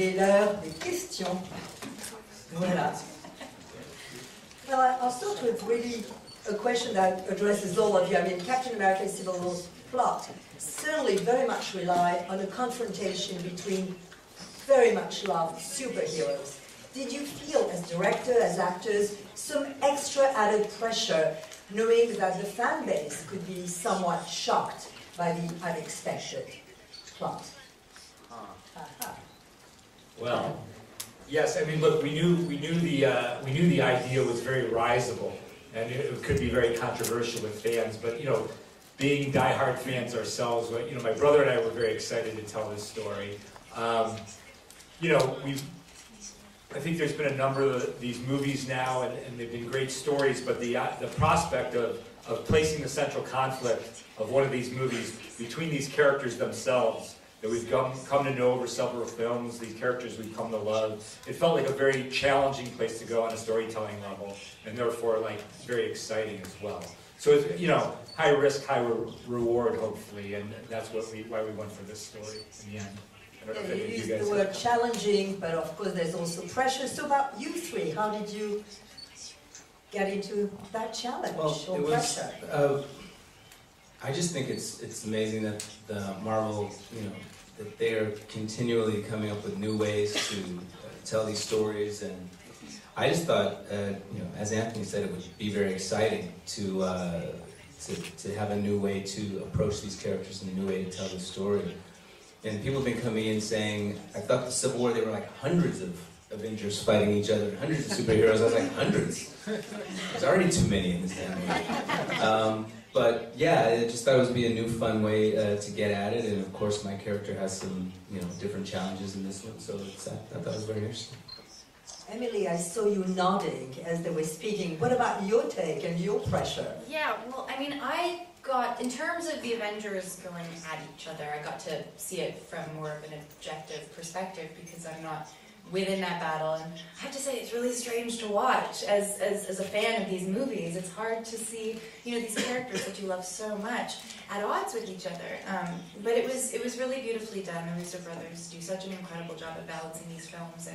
Il est l'heure des questions. Voilà. Well, I'll start with really a question that addresses all of you. I mean, Captain America Civil War's plot certainly very much relied on a confrontation between very much loved superheroes. Did you feel, as director, as actors, some extra added pressure, knowing that the fan base could be somewhat shocked by the unexpected plot? Well, yes. I mean, look, we knew the idea was very risible, and it could be very controversial with fans. But you know, being diehard fans ourselves, you know, my brother and I were very excited to tell this story. You know, I think there's been a number of these movies now, and they've been great stories, but the prospect of placing the central conflict of one of these movies between these characters themselves that we've come to know over several films, these characters we've come to love, it felt like a very challenging place to go on a storytelling level, and therefore, like, very exciting as well. So it's, you know, high risk, high reward, hopefully, and that's why we went for this story in the end. Yeah, you used the word challenging, but of course there's also pressure. So about you three, how did you get into that challenge or pressure? I just think it's amazing that the Marvel, you know, that they're continually coming up with new ways to tell these stories, and I just thought, you know, as Anthony said, it would be very exciting to have a new way to approach these characters and a new way to tell the story. And people have been coming in saying, I thought the Civil War, there were like hundreds of Avengers fighting each other, hundreds of superheroes. I was like, hundreds? There's already too many in this damn movie. But yeah, I just thought it would be a new fun way to get at it. And of course, my character has some, you know, different challenges in this one. So I thought it was very interesting. Emily, I saw you nodding as they were speaking. What about your take and your pressure? Yeah, well, I mean, I got, in terms of the Avengers going at each other, I got to see it from more of an objective perspective because I'm not within that battle. And I have to say, it's really strange to watch as a fan of these movies. It's hard to see, you know, these characters that you love so much at odds with each other. But it was really beautifully done. The Russo brothers do such an incredible job of balancing these films,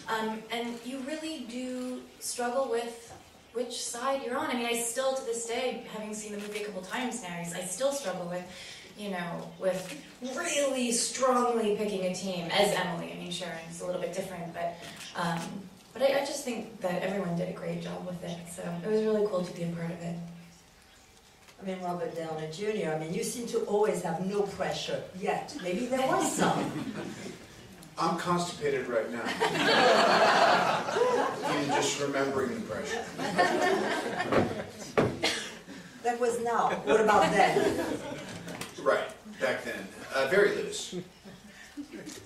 and you really do struggle with which side you're on. I mean, I still, to this day, having seen the movie a couple times now, I still struggle with, you know, with really strongly picking a team, as Emily. I mean, Sharon's a little bit different, but I just think that everyone did a great job with it, so it was really cool to be a part of it. I mean, Robert Downey Jr., I mean, you seem to always have no pressure, yet. Maybe there was some. I'm constipated right now. Even just remembering the pressure. That was now. What about then? Right, back then. Very loose.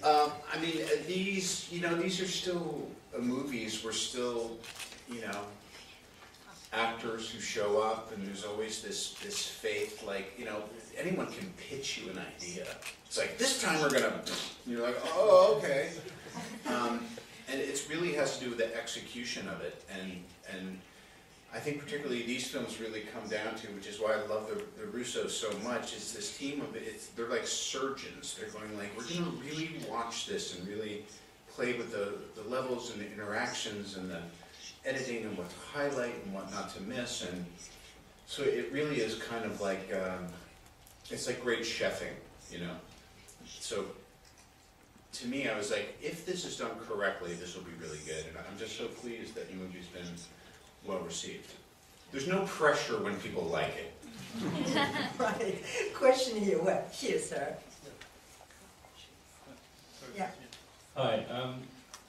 I mean, these are still movies. We're still, you know, actors who show up, and there's always this faith, like, you know, anyone can pitch you an idea. It's like, this time we're gonna, you're like, oh, okay. And it really has to do with the execution of it, and I think particularly these films really come down to, which is why I love the Russos so much, is this team of they're like surgeons. They're going like, we're gonna really watch this and really play with the levels and the interactions and the editing and what to highlight and what not to miss, and so it really is kind of like, it's like great chefing, you know. So to me, I was like, if this is done correctly, this will be really good, and I'm just so pleased that the movie's been well received. There's no pressure when people like it. Right. Question here. Well, here, sir. Yeah. Hi.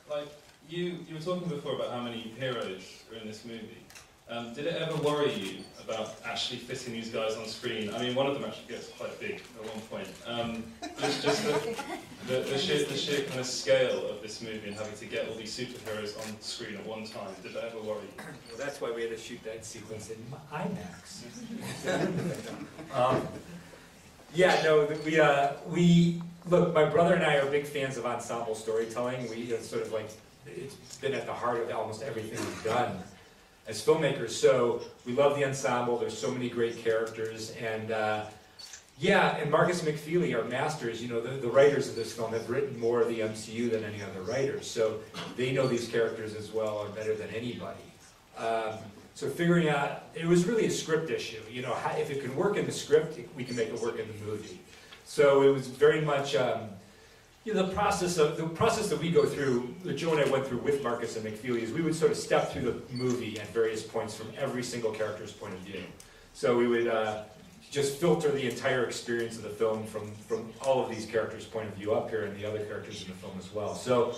Like you were talking before about how many heroes are in this movie. Did it ever worry you about actually fitting these guys on screen? I mean, one of them actually gets quite big at one point. Just the sheer kind of scale of this movie and having to get all these superheroes on screen at one time. Did that ever worry you? Well, that's why we had to shoot that sequence in IMAX. Yeah, no, we look. My brother and I are big fans of ensemble storytelling. We sort of like, it's been at the heart of almost everything we've done as filmmakers. So we love the ensemble. There's so many great characters, and Yeah, and Marcus McFeely, our masters, you know, the writers of this film have written more of the MCU than any other writers, so they know these characters as well or better than anybody. So figuring out, it was really a script issue. You know, if it can work in the script, we can make it work in the movie. So it was very much, you know, the process that we go through, that Joe and I went through with Marcus and McFeely, is we would sort of step through the movie at various points from every single character's point of view. So we would just filter the entire experience of the film from all of these characters' point of view up here and the other characters in the film as well. So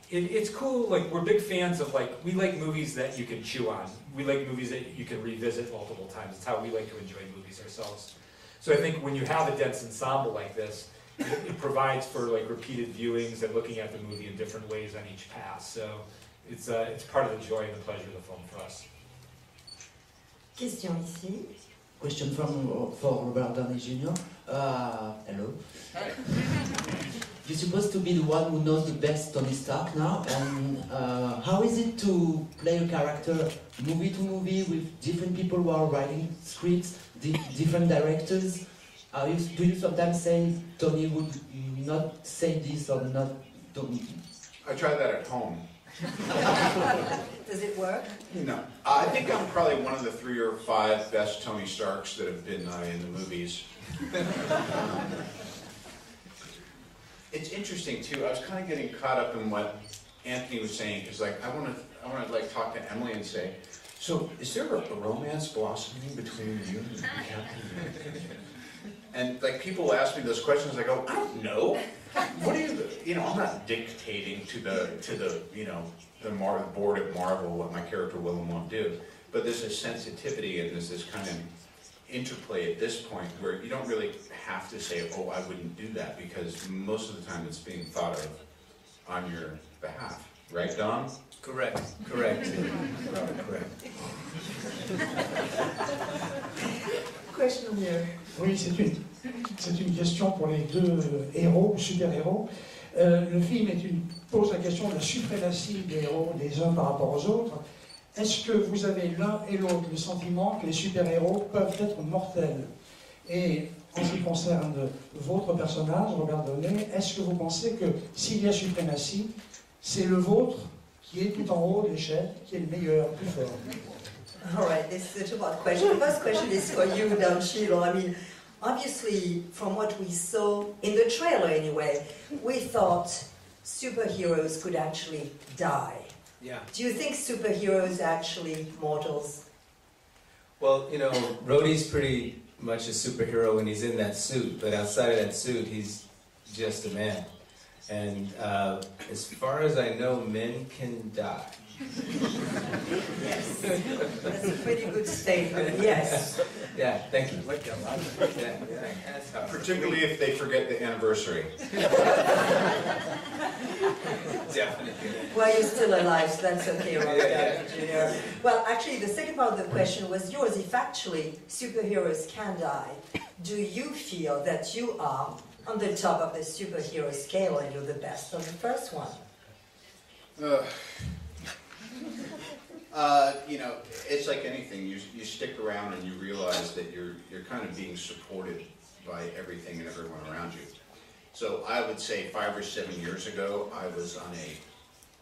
it's cool, like, we're big fans of, like, we like movies that you can chew on. We like movies that you can revisit multiple times. It's how we like to enjoy movies ourselves. So I think when you have a dense ensemble like this, it provides for, like, repeated viewings and looking at the movie in different ways on each pass. So it's part of the joy and the pleasure of the film for us. Question ici. Question for Robert Downey Jr. Hello. You're supposed to be the one who knows the best Tony Stark now, and how is it to play a character movie to movie with different people who are writing scripts, different directors? Do you sometimes say Tony would not say this or not? I try that at home. Does it work? No. I think I'm probably one of the 3 or 5 best Tony Starks that have been in the movies. It's interesting too. I was kind of getting caught up in what Anthony was saying, because, like, I want to like talk to Emily and say, so is there a romance blossoming between you and Captain? And, like, people ask me those questions, I go, I don't know. What do you know? I'm not dictating to the you know, the board at Marvel what my character will and won't do. But there's a sensitivity and there's this kind of interplay at this point where you don't really have to say, oh, I wouldn't do that, because most of the time it's being thought of on your behalf. Right, Dom? Correct. Correct. Question here. Oui, c'est une question pour les deux héros, super-héros. Le film pose la question de la suprématie des héros des uns par rapport aux autres. Est-ce que vous avez l'un et l'autre le sentiment que les super-héros peuvent être mortels? Et en ce qui concerne votre personnage, Robert Downey, est-ce que vous pensez que s'il y a suprématie, c'est le vôtre qui est tout en haut de l'échelle, qui est le meilleur, le plus fort? All right, this is a two-part question. The first question is for you, Cheadle. I mean, obviously, from what we saw, in the trailer anyway, we thought superheroes could actually die. Yeah. Do you think superheroes are actually mortals? Well, you know, Rhodey's pretty much a superhero when he's in that suit, but outside of that suit, he's just a man. And as far as I know, men can die. Yes, that's a pretty good statement, yes. Yeah, thank you. Particularly if they forget the anniversary. Definitely. Well, you're still alive, so that's okay, Robert Downey Jr. Well, actually, the second part of the question was yours. If actually superheroes can die, do you feel that you are on the top of the superhero scale and you're the best on the first one? You know, it's like anything. You stick around and you realize that you're kind of being supported by everything and everyone around you. So I would say 5 or 7 years ago, I was on a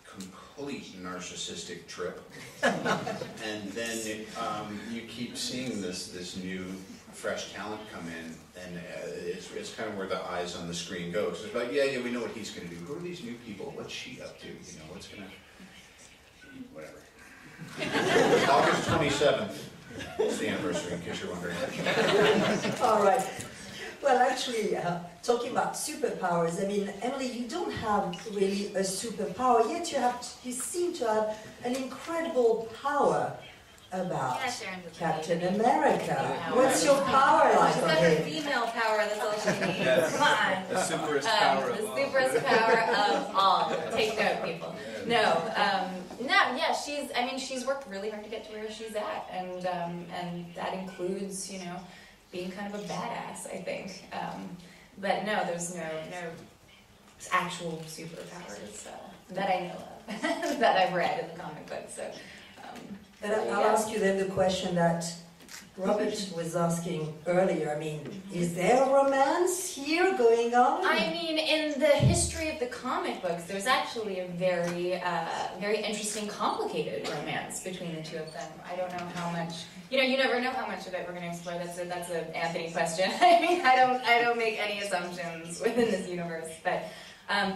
complete narcissistic trip, and then you keep seeing this new, fresh talent come in, and it's kind of where the eyes on the screen go. So it's like, yeah, we know what he's going to do. Who are these new people? What's she up to? You know, what's going to, whatever. August 27th is the anniversary, in case you're wondering. All right. Well, actually, talking about superpowers, I mean, Emily, you don't have really a superpower, yet you seem to have an incredible power about Captain America. What's your power like? She's got her female power, that's all she needs. Yes. Come on. The superest power of the all. superest power of all. Take note, people. No, yeah, she's worked really hard to get to where she's at, and that includes, you know, being kind of a badass, I think. But no, there's no actual superpowers that I know of, that I've read in the comic books. So, And I'll ask you then the question that Robert was asking earlier, I mean, is there romance here going on? I mean, in the history of the comic books, there's actually a very, very interesting, complicated romance between the two of them. I don't know how much, you never know how much of it we're going to explore. That's an Anthony question. I mean, I don't make any assumptions within this universe, but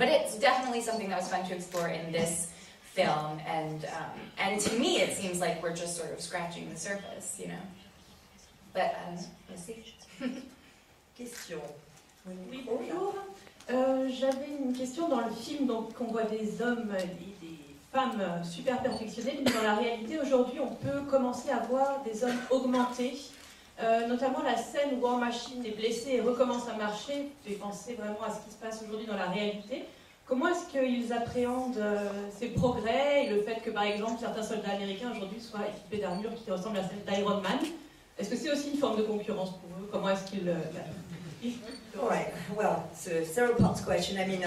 it's definitely something that was fun to explore in this film, and to me, it seems like we're just sort of scratching the surface, But, we'll see. Question. Oui, bonjour. J'avais une question dans le film, donc on voit des hommes et des femmes super perfectionnés, mais dans la réalité aujourd'hui on peut commencer à voir des hommes augmentés, notamment la scène où War Machine est blessé et recommence à marcher, fait penser vraiment à ce qui se passe aujourd'hui dans la réalité. Comment est-ce qu'ils appréhendent ces progrès et le fait que par exemple certains soldats américains aujourd'hui soient équipés d'armures qui ressemblent à celle d'Iron Man? Est-ce que c'est aussi une forme de concurrence pour eux? Comment est-ce qu'ils... All right, well, it's a several-part question. I mean,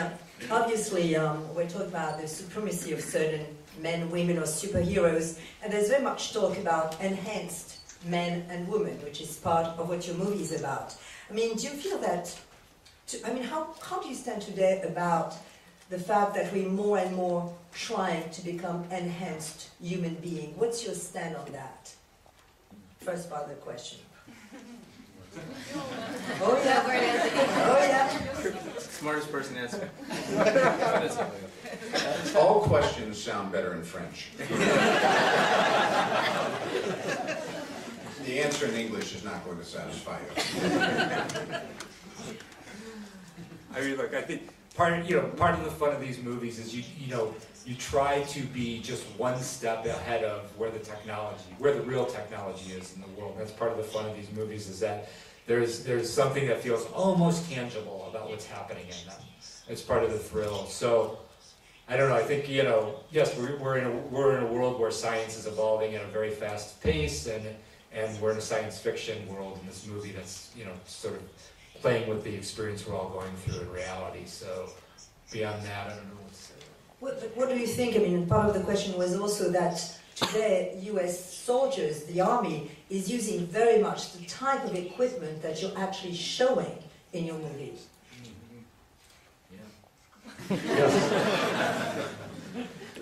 obviously, we're talking about the supremacy of certain men, women, or superheroes, and there's very much talk about enhanced men and women, which is part of what your movie is about. I mean, do you feel that... how do you stand today about the fact that we're more and more trying to become enhanced human beings? What's your stand on that? First part of the question. Oh yeah. Oh yeah. Smartest person answering. All questions sound better in French. The answer in English is not going to satisfy you. I mean, look, I think part of the fun of these movies is you try to be just one step ahead of where the real technology is in the world. That's part of the fun of these movies, is that there's something that feels almost tangible about what's happening in them. It's part of the thrill. So, I don't know, I think, yes, we're in a world where science is evolving at a very fast pace, and we're in a science fiction world in this movie that's, sort of playing with the experience we're all going through in reality. So, beyond that, I don't know what to say. What do you think? I mean, part of the question was also that today US soldiers, the army, is using very much the type of equipment that you're actually showing in your movies. Mm-hmm. Yeah.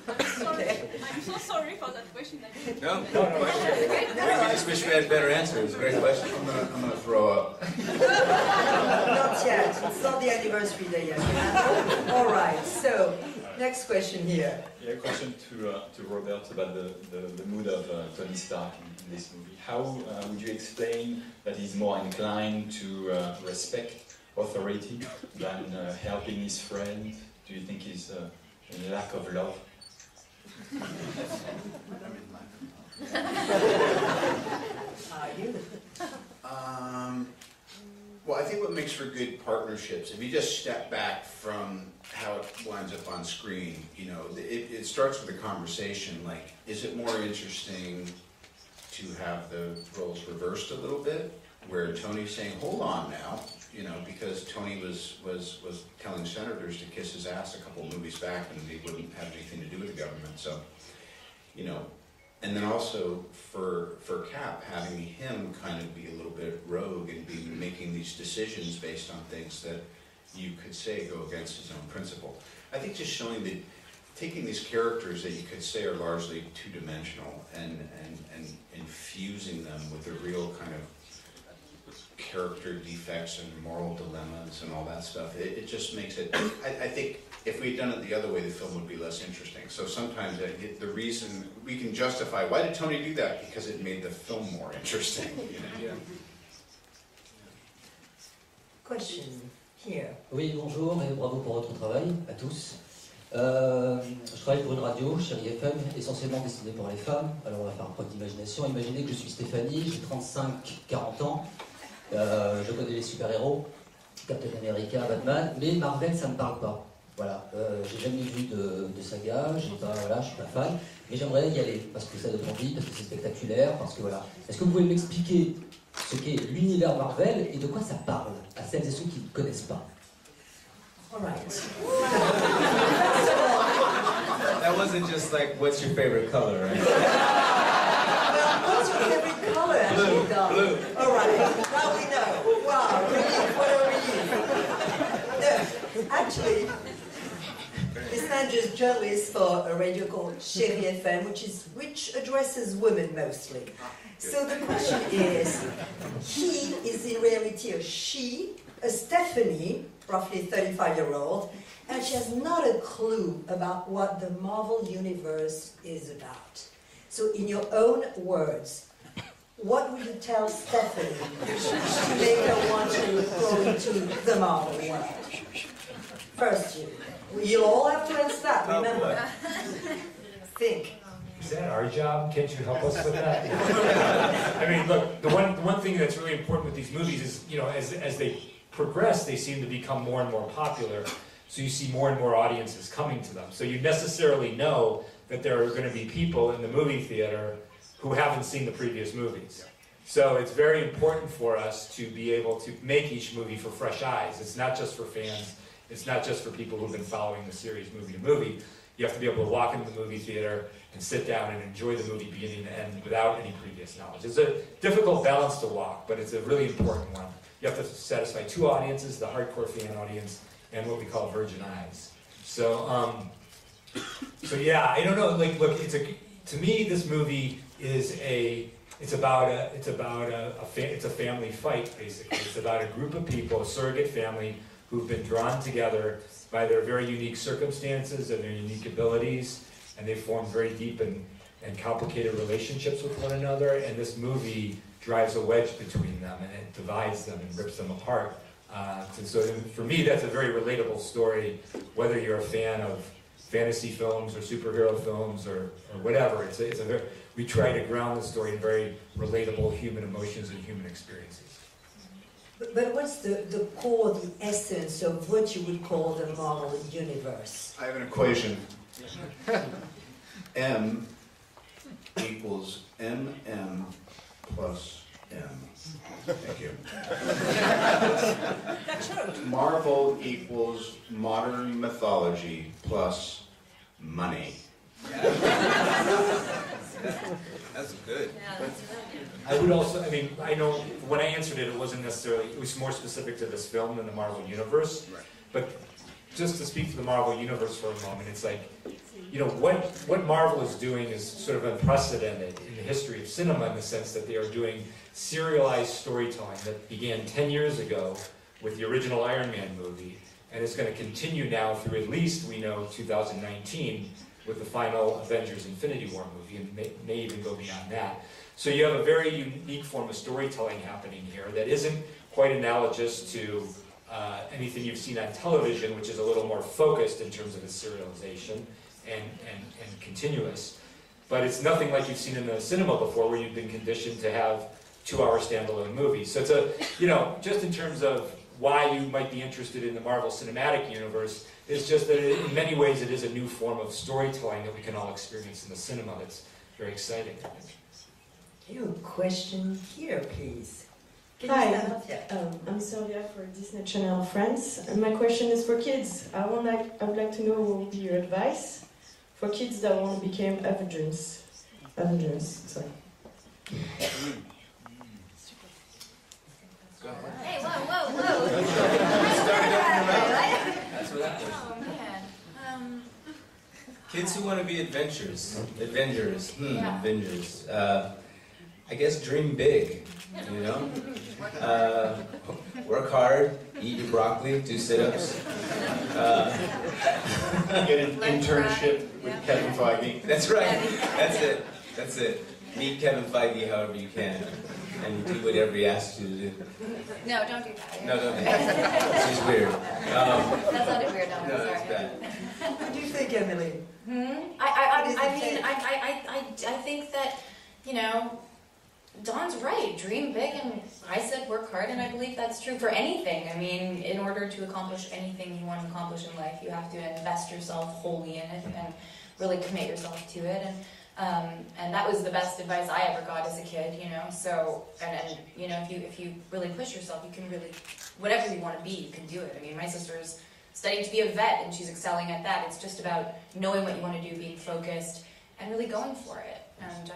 I'm so sorry for that question. No question. We just wish we had better answers. Great question. I'm gonna throw up. Not yet. It's not the anniversary day yet. All right. So, next question here. Yeah, a question to Robert about the mood of Tony Stark in this movie. How would you explain that he's more inclined to respect authority than helping his friend? Do you think he's a lack of love? Well, I think what makes for good partnerships, if you just step back from how it winds up on screen, it starts with a conversation like, is it more interesting to have the roles reversed a little bit, where Tony's saying, hold on now, because Tony was telling senators to kiss his ass a couple of movies back and they wouldn't have anything to do with the government. So, and then also for Cap, having him kind of be a little bit rogue and be making these decisions based on things that you could say go against his own principle. I think just showing that, taking these characters that you could say are largely two-dimensional and infusing them with a real kind of character defects and moral dilemmas and all that stuff, it just makes it, I think if we'd done it the other way, the film would be less interesting. So sometimes the reason we can justify, why did Tony do that? Because it made the film more interesting. Yeah. Question here. Oui, bonjour et bravo pour votre travail à tous. Je travaille pour une radio, Chérie FM, essentiellement destinée pour les femmes. Alors on va faire un peu d'imagination. Imaginez que je suis Stéphanie, j'ai 35-40 ans. Je connais les super-héros, Captain America, Batman, mais Marvel ça ne me parle pas. Voilà, j'ai jamais vu de saga, je suis pas fan, mais j'aimerais y aller parce que ça donne envie, parce que c'est spectaculaire, parce que voilà. Est-ce que vous pouvez m'expliquer ce qu'est l'univers Marvel et de quoi ça parle à celles et ceux qui ne connaissent pas? All right. That wasn't just like, what's your favorite color, right? What's your favorite color, actually, Don? Blue. All right, now we know. Wow, relief, what a relief. No, actually, Miss Andrews journalist for a radio called Cheadle FM, which addresses women mostly. So the question is, he is in reality a she, a Stephanie, roughly 35-year-old, and she has not a clue about what the Marvel Universe is about. So in your own words, what would you tell Stephanie to make her want to go into the Marvel world? First you. You'll all have to answer that, remember. Think. Is that our job? Can't you help us with that? I mean, look, the one thing that's really important with these movies is, you know, as they progress, they seem to become more and more popular. So you see more and more audiences coming to them. So you necessarily know that there are going to be people in the movie theater who haven't seen the previous movies. So it's very important for us to be able to make each movie for fresh eyes. It's not just for fans. It's not just for people who've been following the series movie to movie. You have to be able to walk into the movie theater and sit down and enjoy the movie beginning to end without any previous knowledge. It's a difficult balance to walk, but it's a really important one. You have to satisfy two audiences, the hardcore fan audience and what we call virgin eyes. So yeah, I don't know. Like, look, to me, this movie is it's a family fight, basically. It's about a group of people, a surrogate family, who've been drawn together by their very unique circumstances and their unique abilities, and they form very deep and complicated relationships with one another, and this movie drives a wedge between them, and it divides them and rips them apart. So for me, that's a very relatable story, whether you're a fan of fantasy films or superhero films or whatever. We try to ground the story in very relatable human emotions and human experiences. But what's the core, the essence of what you would call the Marvel Universe? I have an equation. M equals MM plus M. Thank you. Marvel equals modern mythology plus money. That's good. I would also, I mean, I know when I answered it, it wasn't necessarily, it was more specific to this film than the Marvel Universe. Right. But just to speak to the Marvel Universe for a moment, it's like, you know, what Marvel is doing is sort of unprecedented in the history of cinema in the sense that they are doing serialized storytelling that began 10 years ago with the original Iron Man movie, and is going to continue now through at least, we know, 2019 with the final Avengers Infinity War movie, and may even go beyond that. So you have a very unique form of storytelling happening here that isn't quite analogous to anything you've seen on television, which is a little more focused in terms of its serialization and continuous. But it's nothing like you've seen in the cinema before, where you've been conditioned to have 2-hour standalone movies. So it's a, you know, just in terms of why you might be interested in the Marvel Cinematic Universe, it's just that in many ways it is a new form of storytelling that we can all experience in the cinema that's very exciting, I think. You have a question here, please. Hi, I'm Sylvia for Disney Channel France, and my question is for kids. I would like to know what would be your advice for kids that want to become Avengers. Sorry. Hey, whoa! That's what happens. Oh man. Kids who want to be Avengers. Yeah. Avengers. I guess dream big, you know? Work hard, eat your broccoli, do sit-ups. Get an internship with Kevin Feige. That's right. That's it. Meet Kevin Feige however you can, and do whatever he asks you to do. No, don't do that. No, don't do that. She's weird. That sounded weird. No, No, sorry. it's bad. What do you think, Emily? I think that, you know, Don's right. Dream big, and I said work hard, and I believe that's true for anything. I mean, in order to accomplish anything you want to accomplish in life, you have to invest yourself wholly in it and really commit yourself to it. And that was the best advice I ever got as a kid, you know. So, and you know, if you really push yourself, you can really, whatever you want to be, you can do it. I mean, my sister's studying to be a vet, and she's excelling at that. It's just about knowing what you want to do, being focused, and really going for it. And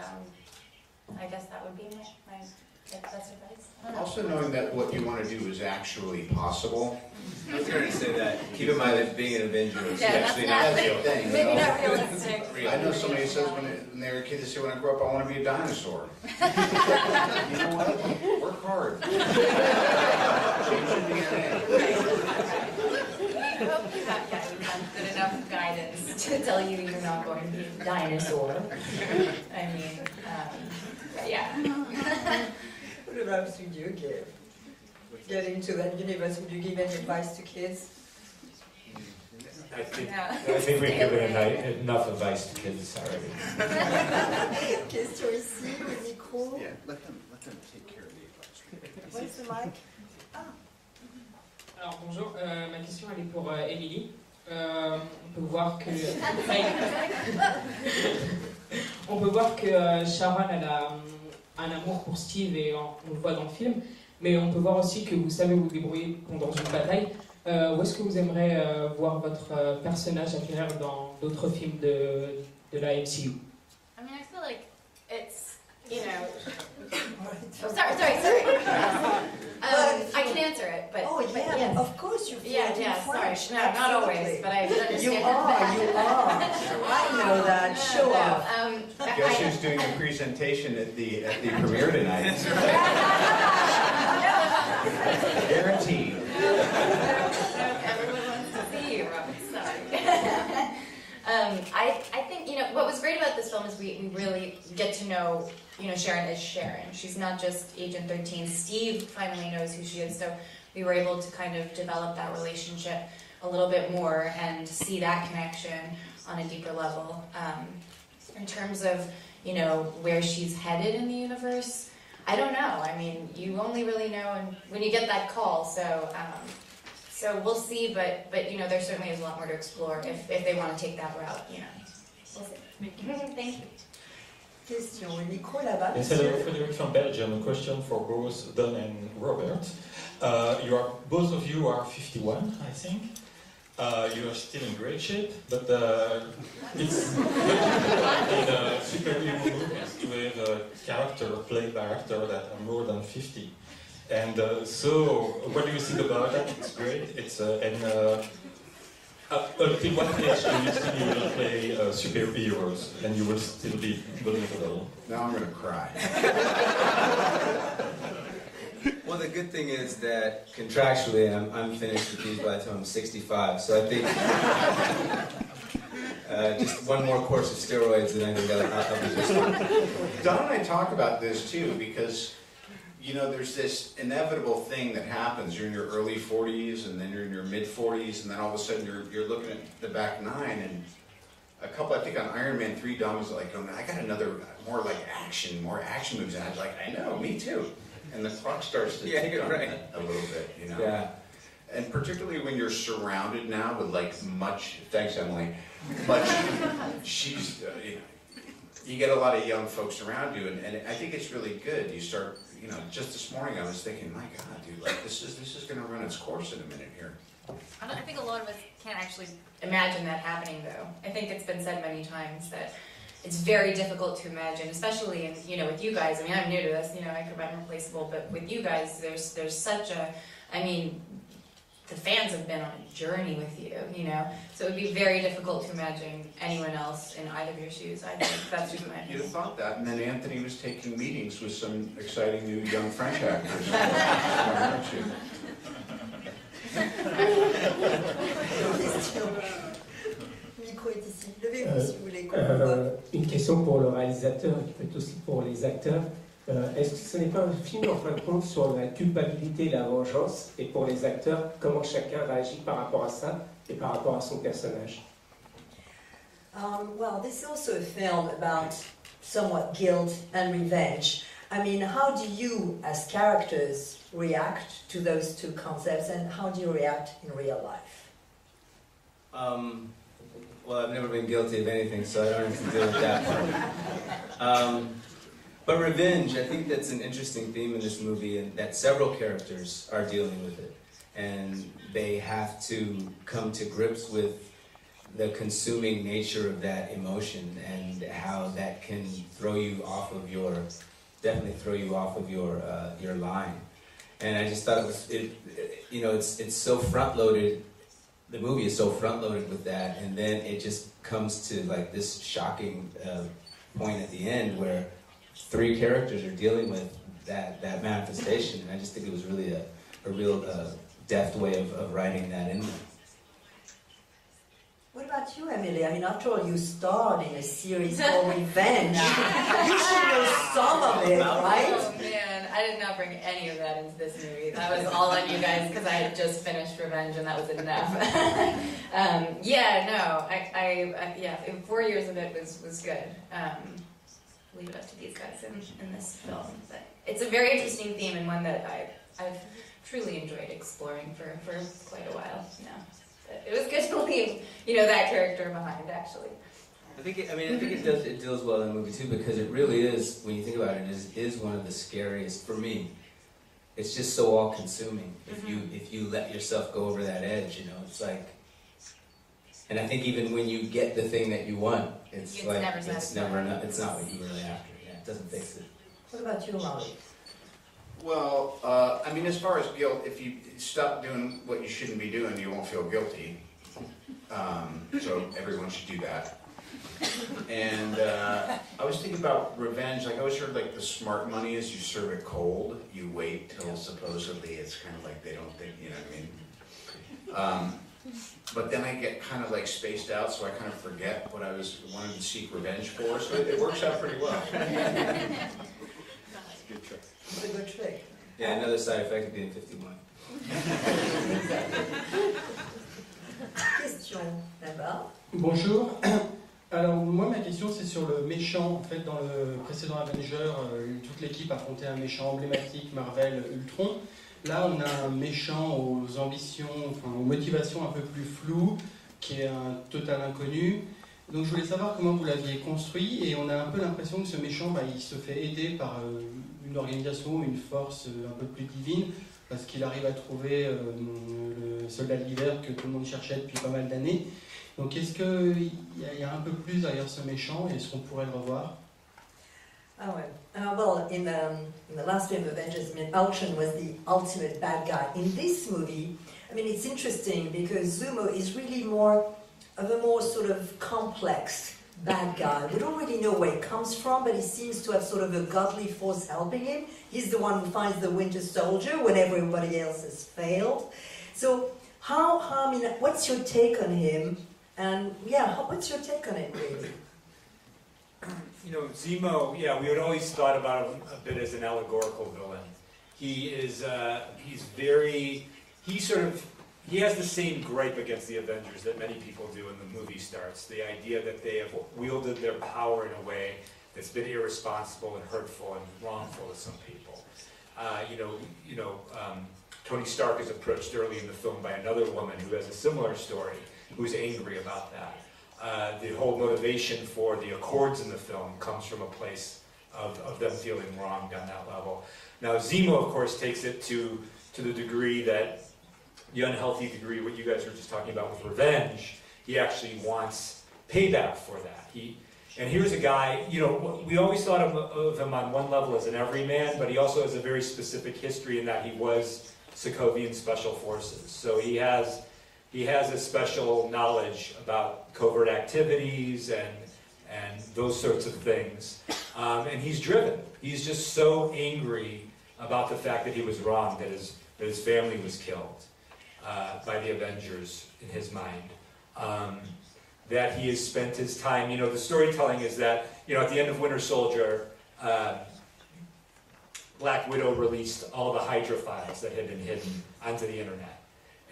I guess that would be my best advice. I don't know. Also knowing that what you want to do is actually possible. I was going to say that. Keep in mind that being an Avenger is Yeah, actually not that's a real thing. Maybe not realistic. I know somebody says when they were a kid, they say, when I grow up, I want to be a dinosaur. You know what? Work hard. Change your DNA. I hope you have good enough guidance to tell you you're not going to be a dinosaur. I mean, yeah. What advice would you give? Get into that universe, would you give any advice to kids? I think, Yeah. I think we've given enough advice to kids already. Question ici, le micro. Yeah, let them take care of the advice. Where's the mic? Alors bonjour, ma question elle est pour Émilie. On peut voir que on peut voir que Sharon elle a un amour pour Steve et on le voit dans le film, mais on peut voir aussi que vous savez vous débrouiller pendant une bataille. Où est-ce que vous aimeriez voir votre personnage acquérir dans d'autres films de la MCU? I mean, I feel like it's, you know. Oh, sorry. I can answer it, but. Oh, yeah, but yes. of course you feel Yeah, it in yeah, French. sorry. No, not always, but I understand. You are. I know that. Show off. Guess who's doing a presentation at the premiere tonight? Guaranteed. Everyone wants to see you, Robert. Sorry. I think, you know, what was great about this film is we really get to know, you know, Sharon as Sharon. She's not just Agent 13. Steve finally knows who she is, so we were able to kind of develop that relationship a little bit more and see that connection on a deeper level. In terms of, you know, where she's headed in the universe, I don't know. I mean, you only really know when you get that call, so we'll see, but you know, there certainly is a lot more to explore if they want to take that route, you know. We'll see. Thank you. Question, le micro là-bas. Yes, hello, Frederick from Belgium. A question for both Don and Robert. Both of you are 51, I think. You are still in great shape, but it's in superhero movies to have a character played by actor that are more than 50. And so, what do you think about that? It's great. It's until what age do you think you will play superheroes and you will still be believable? Now I'm going to cry. Well, the good thing is that contractually I'm finished with these by the time I'm 65, so I think just one more course of steroids and I think I'll be just fine. Don and I talk about this too because, you know, there's this inevitable thing that happens. You're in your early 40s and then you're in your mid 40s and then all of a sudden you're looking at the back nine and a couple, I think on Iron Man 3, Don was like, oh, I got another, more action movies. And I was like, I know, me too. And the clock starts to tick on that a little bit, you know? Yeah. And particularly when you're surrounded now with thanks Emily, she's, you know, you get a lot of young folks around you and I think it's really good. You start, you know, just this morning I was thinking, my God, dude, like this is going to run its course in a minute here. I think a lot of us can't actually imagine that happening, though. I think it's been said many times that it's very difficult to imagine, especially in, you know, with you guys. I mean, I'm new to this, you know, I could be replaceable, but with you guys, there's such a, I mean, the fans have been on a journey with you, you know, so it would be very difficult to imagine anyone else in either of your shoes. I think that's just my opinion. You'd have thought that, and then Anthony was taking meetings with some exciting new young French actors. Aren't you? Micro est ici. Levez-vous si vous voulez qu'on vous voit. Une question pour le réalisateur et peut-être aussi pour les acteurs. Est-ce que ce n'est pas un film en fin de compte sur la culpabilité et la vengeance, et pour les acteurs, comment chacun réagit par rapport à ça et par rapport à son personnage? Well, this is also a film about somewhat guilt and revenge. I mean, how do you, as characters, react to those two concepts, and how do you react in real life? Well, I've never been guilty of anything, so I don't have to deal with that part. But revenge, I think that's an interesting theme in this movie, and that several characters are dealing with it. And they have to come to grips with the consuming nature of that emotion and how that can throw you off of your definitely throw you off of your line. And I just thought it's so front loaded. The movie is so front loaded with that, and then it just comes to like this shocking point at the end where 3 characters are dealing with that manifestation, and I just think it was really a real deft way of writing that in there. What about you, Emily? I mean, after all, you starred in a series called Revenge. You should know some of it, right? Oh man, I did not bring any of that into this movie. That was all on you guys because I had just finished Revenge and that was enough. Yeah, 4 years of it was good. Leave it up to these guys in this film. But it's a very interesting theme and one that I've truly enjoyed exploring for quite a while now. It was good to leave, that character behind, actually. I think it deals well in the movie too, because it really is, when you think about it, is one of the scariest for me. It's just so all-consuming. If you let yourself go over that edge, it's like. And I think even when you get the thing that you want, it's not what you really after. Yeah, it doesn't fix it. What about you, Molly? Well, as far as guilt, if you stop doing what you shouldn't be doing, you won't feel guilty. So everyone should do that. And I was thinking about Revenge. Like I always heard, like the smart money is you serve it cold. You wait till supposedly it's kind of like they don't think, you know what I mean? But then I get kind of like spaced out, so I kind of forget what I wanted to seek revenge for. So it works out pretty well. Good trick. It's a good trick. Yeah, another side effect of being 51. Question là-bas. Bonjour. Alors moi ma question c'est sur le méchant. En fait dans le précédent Avenger, toute l'équipe affrontait un méchant emblématique, Marvel, Ultron. Là on a un méchant aux ambitions, aux motivations un peu plus floues, qui est un total inconnu. Donc je voulais savoir comment vous l'aviez construit, et on a un peu l'impression que ce méchant, il se fait aider par une organisation, une force un peu plus divine, parce qu'il arrive à trouver le soldat de l'hiver que tout le monde cherchait depuis pas mal d'années. Donc est-ce qu'il y a un peu plus derrière ce méchant, et est-ce qu'on pourrait le revoir? Well, in the last film, Avengers, Ultron was the ultimate bad guy. In this movie, it's interesting because Zemo is really more of a more sort of complex bad guy. We don't really know where he comes from, but he seems to have sort of a godly force helping him. He's the one who finds the Winter Soldier when everybody else has failed. So, what's your take on him? And what's your take on it, really? Zemo, we had always thought about him a bit as an allegorical villain. He has the same gripe against the Avengers that many people do when the movie starts. The idea that they have wielded their power in a way that's been irresponsible and hurtful and wrongful to some people. Tony Stark is approached early in the film by another woman who has a similar story, who's angry about that. The whole motivation for the Accords in the film comes from a place of them feeling wronged on that level. Now Zemo, of course, takes it to the degree that, the unhealthy degree, what you guys were just talking about with revenge, he actually wants payback for that. And here's a guy, we always thought of him on one level as an everyman, but he also has a very specific history in that he was Sokovian Special Forces. So he has a special knowledge about covert activities and those sorts of things. And he's driven. He's just so angry about the fact that he was wrong, that his family was killed by the Avengers in his mind. That he has spent his time, the storytelling is that, at the end of Winter Soldier, Black Widow released all the Hydra files that had been hidden onto the internet.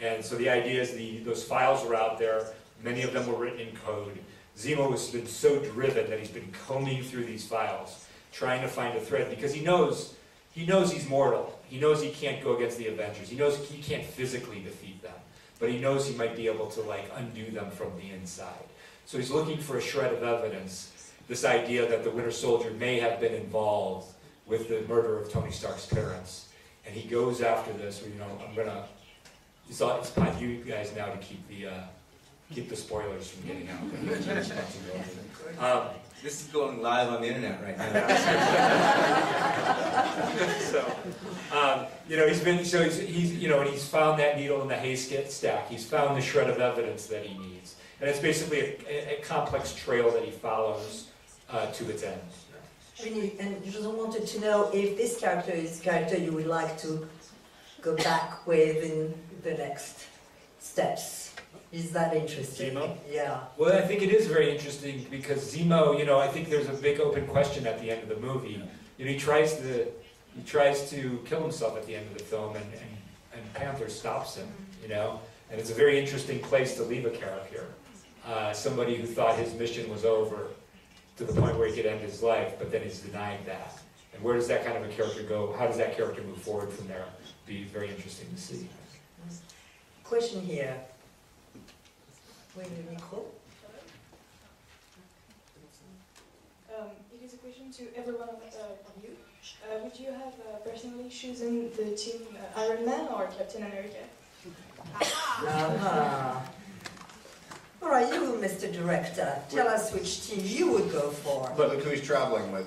And so the idea is those files were out there, many of them were written in code. Zemo has been so driven that he's been combing through these files, trying to find a thread, because he knows he's mortal. He knows he can't go against the Avengers. He knows he can't physically defeat them. But he knows he might be able to undo them from the inside. So he's looking for a shred of evidence, this idea that the Winter Soldier may have been involved with the murder of Tony Stark's parents. And he goes after this, it's upon you guys now to keep the spoilers from getting out. This is going live on the internet right now. So, he's found that needle in the haystack. He's found the shred of evidence that he needs, and it's basically a complex trail that he follows to its end. And just wanted to know if this character is a character you would like to go back with in the next steps. Is that interesting? Zemo? Yeah. Well, I think it is very interesting because Zemo, I think there's a big open question at the end of the movie. He tries to kill himself at the end of the film, and Panther stops him. And it's a very interesting place to leave a character. Somebody who thought his mission was over to the point where he could end his life, but then he's denied that. And where does that kind of a character go? How does that character move forward from there? Be very interesting to see. Question here. Oui, le micro. It is a question to every one of you. Would you have personally chosen the team Iron Man or Captain America? All right, you, Mr. Director, tell us which team you would go for. Look who he's traveling with.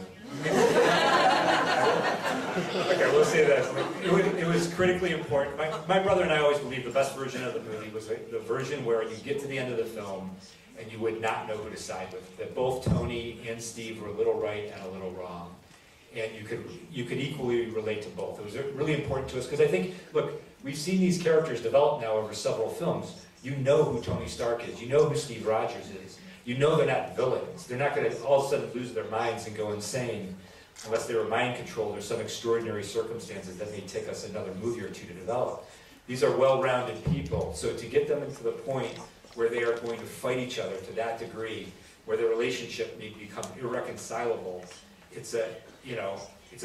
Okay, we'll say this. It was critically important. My brother and I always believed the best version of the movie was the version where you get to the end of the film and you would not know who to side with. That both Tony and Steve were a little right and a little wrong. And you could equally relate to both. It was really important to us because I think, look, we've seen these characters develop now over several films. You know who Tony Stark is. You know who Steve Rogers is. You know they're not villains. They're not going to all of a sudden lose their minds and go insane unless they were mind controlled or some extraordinary circumstances that may take us another movie or two to develop. These are well-rounded people. So to get them into the point where they are going to fight each other to that degree, where their relationship may become irreconcilable, it's a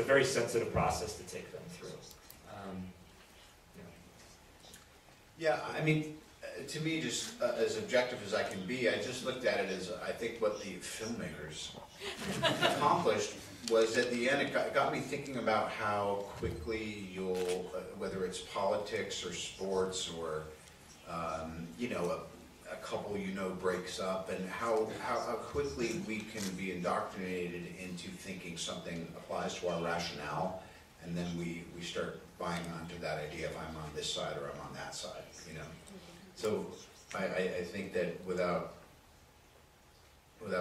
very sensitive process to take them through. Yeah, I mean, to me, just as objective as I can be, I just looked at it as I think what the filmmakers accomplished was at the end, it got me thinking about how quickly you'll, whether it's politics or sports or, a couple breaks up, and how quickly we can be indoctrinated into thinking something applies to our rationale, and then we start buying onto that idea if I'm on this side or I'm on that side, So I think that without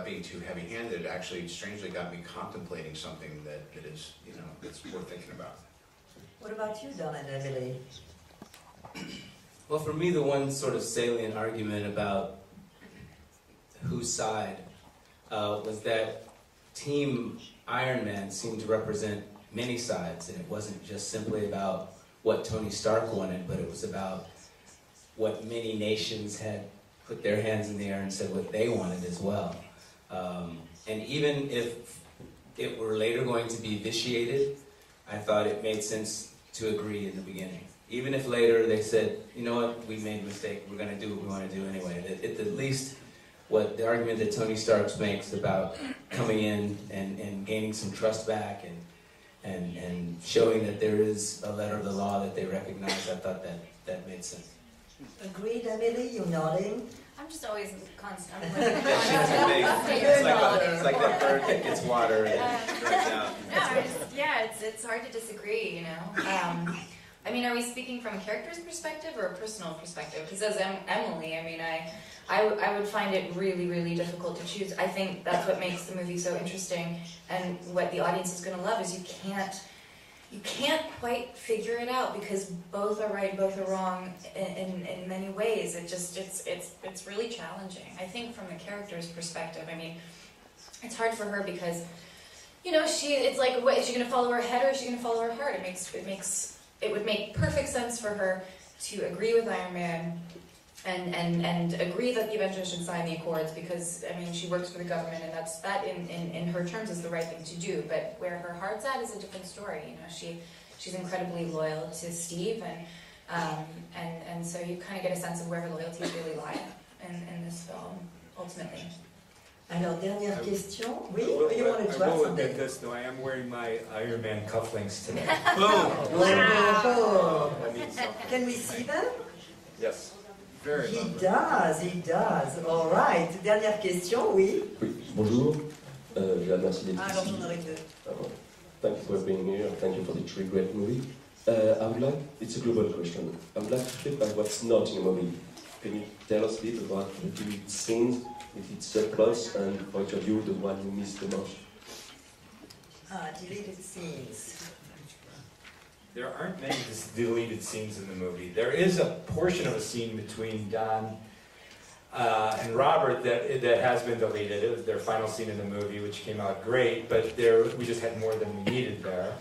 being too heavy-handed, it actually strangely got me contemplating something that is, that's worth thinking about. What about you, Don and Emily? Well, for me, the one sort of salient argument about whose side was that Team Iron Man seemed to represent many sides, and it wasn't just simply about what Tony Stark wanted, but it was about what many nations had put their hands in the air and said what they wanted as well. And even if it were later going to be vitiated, I thought it made sense to agree in the beginning. Even if later they said, you know what, we made a mistake, we're going to do what we want to do anyway. At least what the argument that Tony Stark makes about coming in and gaining some trust back and showing that there is a letter of the law that they recognize, I thought that made sense. Agreed, Emily? You're nodding? I'm just always constant. It's like that bird that gets water and runs out. It's hard to disagree, I mean, are we speaking from a character's perspective or a personal perspective? Because as Emily, I would find it really, really difficult to choose. I think that's what makes the movie so interesting, and what the audience is going to love is you can't quite figure it out because both are right, both are wrong in many ways. It's really challenging. I think from the character's perspective, it's hard for her because, it's like, what, is she going to follow her head or is she going to follow her heart? It would make perfect sense for her to agree with Iron Man and agree that the Avengers should sign the Accords because, she works for the government and that in her terms is the right thing to do. But where her heart's at is a different story. She's incredibly loyal to Steve and so you kind of get a sense of where her loyalties really lie in this film, ultimately. Alors, dernière question. Oui, you wanted to add something? something? This, though, I am wearing my Iron Man cufflinks today. Boom! Wow. That means something. Can we see them? Yes. He does. All right. Dernière question, oui. Oui, bonjour. Jeanne, merci d'être Alors, ici. j'en aurai deux. Thank you for being here. Thank you for the three great movies. It's a global question. I would like to flip by what's not in a movie. Can you tell us a bit about the deleted scenes, if it's surplus, and point of view, the one you miss the most? Deleted scenes. There aren't many deleted scenes in the movie. There is a portion of a scene between Don and Robert that has been deleted. It was their final scene in the movie, which came out great, but we just had more than we needed there.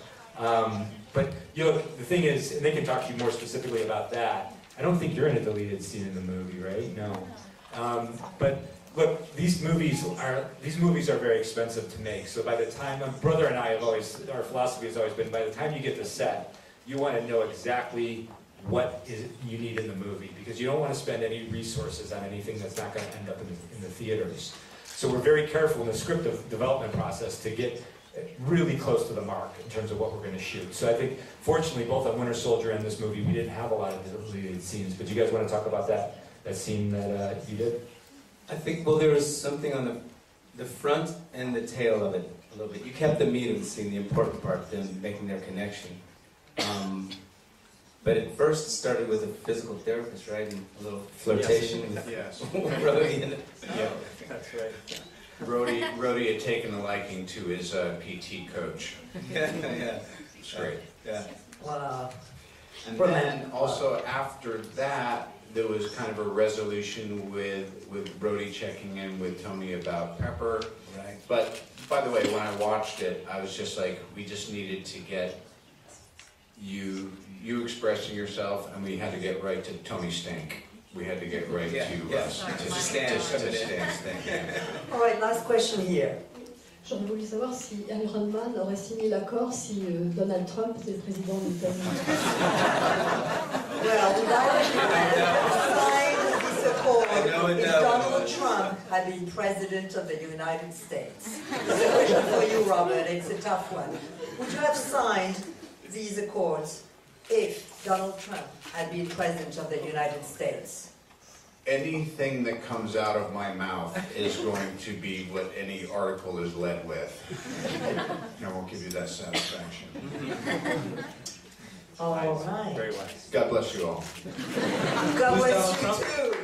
But the thing is, and they can talk to you more specifically about that. I don't think you're in a deleted scene in the movie, right? No. But look, these movies are very expensive to make. So by the time, my brother and I our philosophy has always been, by the time you get to set, you want to know exactly what you need in the movie, because you don't want to spend any resources on anything that's not going to end up in the theaters. So we're very careful in the script development process to get really close to the mark in terms of what we're going to shoot. So I think, fortunately, both on Winter Soldier and this movie, we didn't have a lot of deleted scenes. But you guys want to talk about that scene that you did? I think, well, there was something on the front and the tail of it a little bit. You kept the meat of the scene, the important part, them making their connection. But it first started with a physical therapist, right? And a little flirtation with Rhodey. Yeah, that's right. Rhodey had taken a liking to his PT coach. Yeah. It's great. Yeah. Wow. And then also after that, there was kind of a resolution with Rhodey checking in with Tony about Pepper. Right. But by the way, when I watched it, I was just like, we just needed to get you expressing yourself, and we had to get right to Tony Stink. We had to get right to Stan. All right, last question here. J'aurais voulu savoir si Iron Man aurait signé l'accord si Donald Trump était le président des États-Unis. Well, would Iron Man sign this accord if Donald Trump had been president of the United States? It's a question for you, Robert. It's a tough one. Would you have signed these accords if Donald Trump had been president of the United States? Anything that comes out of my mouth is going to be what any article is led with. I won't give you that satisfaction. All right. Very wise. God bless you all. God bless you too.